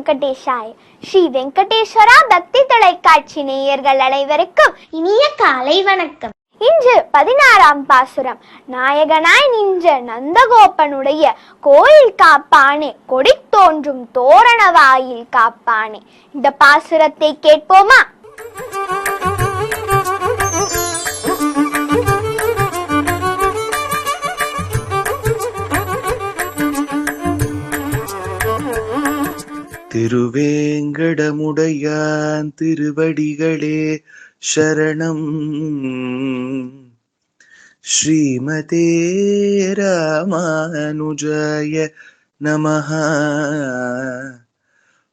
வெங்கடேஷாய. ஸ்ரீ வெங்கடேஸ்வரா பக்தி தொலைக்காட்சி நேயர்கள் அனைவருக்கும் இனிய காலை வணக்கம். இன்று 16ஆம் பாசுரம். நாயகனாய் நின்ற நந்தகோபனுடைய கோயில் காப்பானே, கொடி தோன்றும் தோரண வாயில் காப்பானே. இந்த பாசுரத்தை கேட்போமா? திருவேங்கடமுடையான் திருவடிகளே சரணம். ஸ்ரீமதே ராமானுஜாய நமஹ.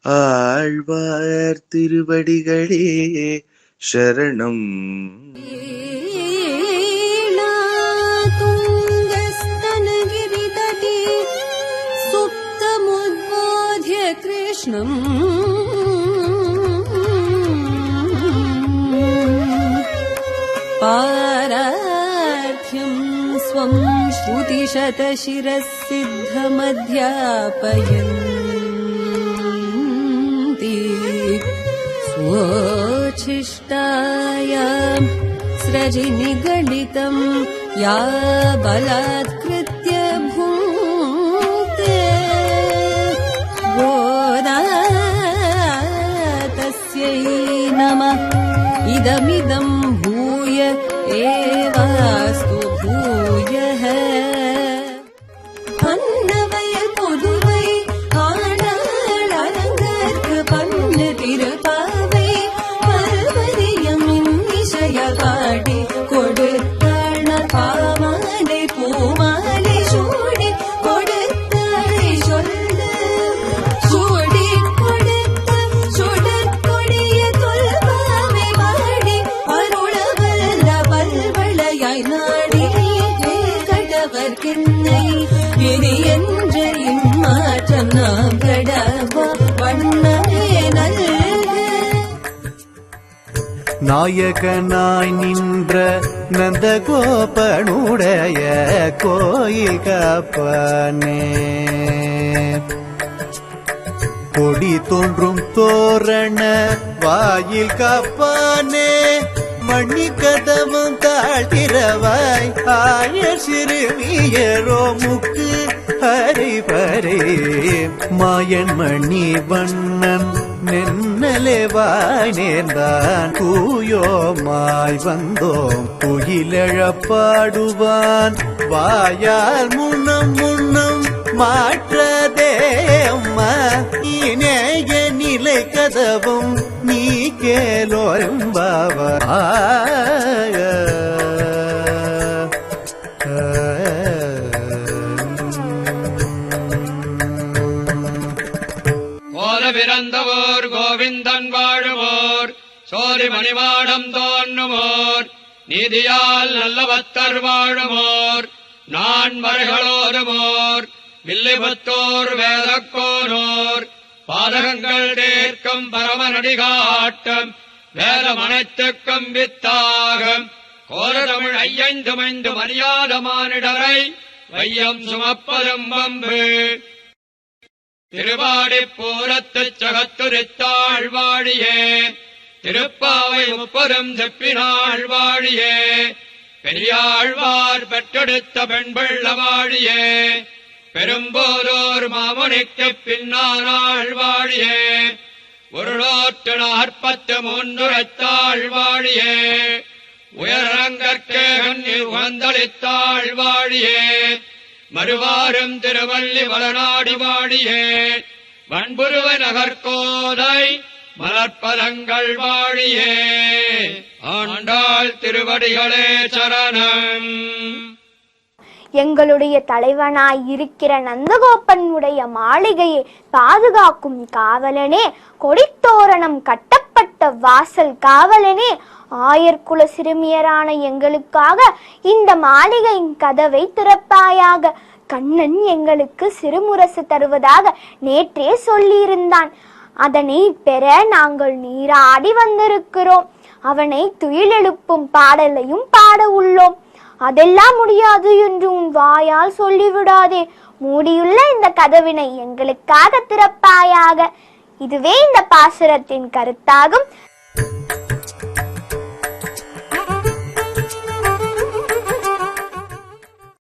ஆழ்வார் திருவடிகளே சரணம். கிருஷ்ணம் பாரார்த்தியம் ஸ்வம் ஸ்ருதிசதசிரசித்தமத்யாபயந்தி ஸ்வோச்சிஷ்டாயாம் ஸ்ரஜி நிகலிதம் யா பலாத்கிருத்ய பூக்தே தஸ்யை நமः. இதமிதம் பூய ஏவாஸ்து பூயः. அன்னவயல் பொதுவை ஆனாள் அலங்கற்கு பண்ணு திருப்பாவை பர்வதியம் இன்னிசைய பாடி கொடுத்தாள் பாமாலை பூமாலை சூடி கொடுத்தாளை சொல்ல சூடி கொடுத்த சுடற் கொடிய தொல்பாவை பாடி அருளவல்ல பல்வளையாய் நாடி கடவர்க்கென்னை இனி என்ற இம்மாற்றம் நாம் கடவா வண்ணமே நல்ல. நாயகனாய் நின்ற நந்தகோபனுடைய கோயில் காப்பானே, கொடி தோன்றும் தோரண வாயில் காப்பானே, மணி கதவும் தாழ்த்திரவாய் ஆய சிறுமியரோ முக்கு ஹரிபரே. மாயன் மணி வண்ணன் நென்னலேவாய் நேர்ந்தான் தூயோமாய் வந்தோம் குயிலழப்பாடுவான் வாயால் முன்னம் முன்னம் மாற்றதே அம்மா. இனேய நிலை கதவும் நீ கேலோரும் பாவா. பிறந்தவோர் கோவிந்தன் வாழுவோர் சோதி மணிமாடம் தோன்றுமோர் நீதியால் நல்ல பக்தர் வாழுமோர் நான் மறைகளோருமோர் வில்லிபுத்தோர் வேதக்கோனோர் பாதகங்கள் தீர்க்கும் பரமநடி காட்டும் வேதம் அனைத்துக்கும் வித்தாகும் கோரதமிழ் ஐயந்துமைந்து மரியாத மானிடரை வையம் சுமப்பதும் வம்பு. திருவாடிப்பூரத்துச் சகத்துரித்தாள் வாழியே, திருப்பாவை முப்பதும் செப்பினாள் வாழியே, பெரியாழ்வார் பெற்றெடுத்த பெண்பிள்ள வாழியே, பெரும்போதோர் மாமுனிக்குப் பின்னானாள் வாழியே, 143 வாழியே, உயரங்கற்கே கண்ணீர் உகந்தளித்தாள் வாழியே, மறுவாரும் திருவள்ளி வளநாடி வாழியே, வன்புருவ நகர்கோதை மலர்ப்பதங்கள் வாழியே. ஆண்டாள் திருவடிகளே சரணம். எங்களுடைய தலைவனாய் இருக்கிற நந்தகோபனுடைய மாளிகையை பாதுகாக்கும் காவலனே, கொடித்தோரணம் கட்டப்பட்ட வாசல் காவலனே, ஆயர்குல சிறுமியரான எங்களுக்காக இந்த மாளிகையின் கதவை திறப்பாயாக. கண்ணன் எங்களுக்கு சிறுமுரசு தருவதாக நேற்றே சொல்லியிருந்தான். அதனை பெற நாங்கள் நீராடி வந்திருக்கிறோம். அவனை துயிலெழுப்பும் பாடலையும் பாட உள்ளோம். அதெல்லாம் முடியாது என்று உன் வாயால் சொல்லிவிடாதே. மூடியுள்ள இந்த கதவினை எங்களுக்காக திறப்பாயாக. இதுவே இந்த பாசுரத்தின் கருத்தாகும்.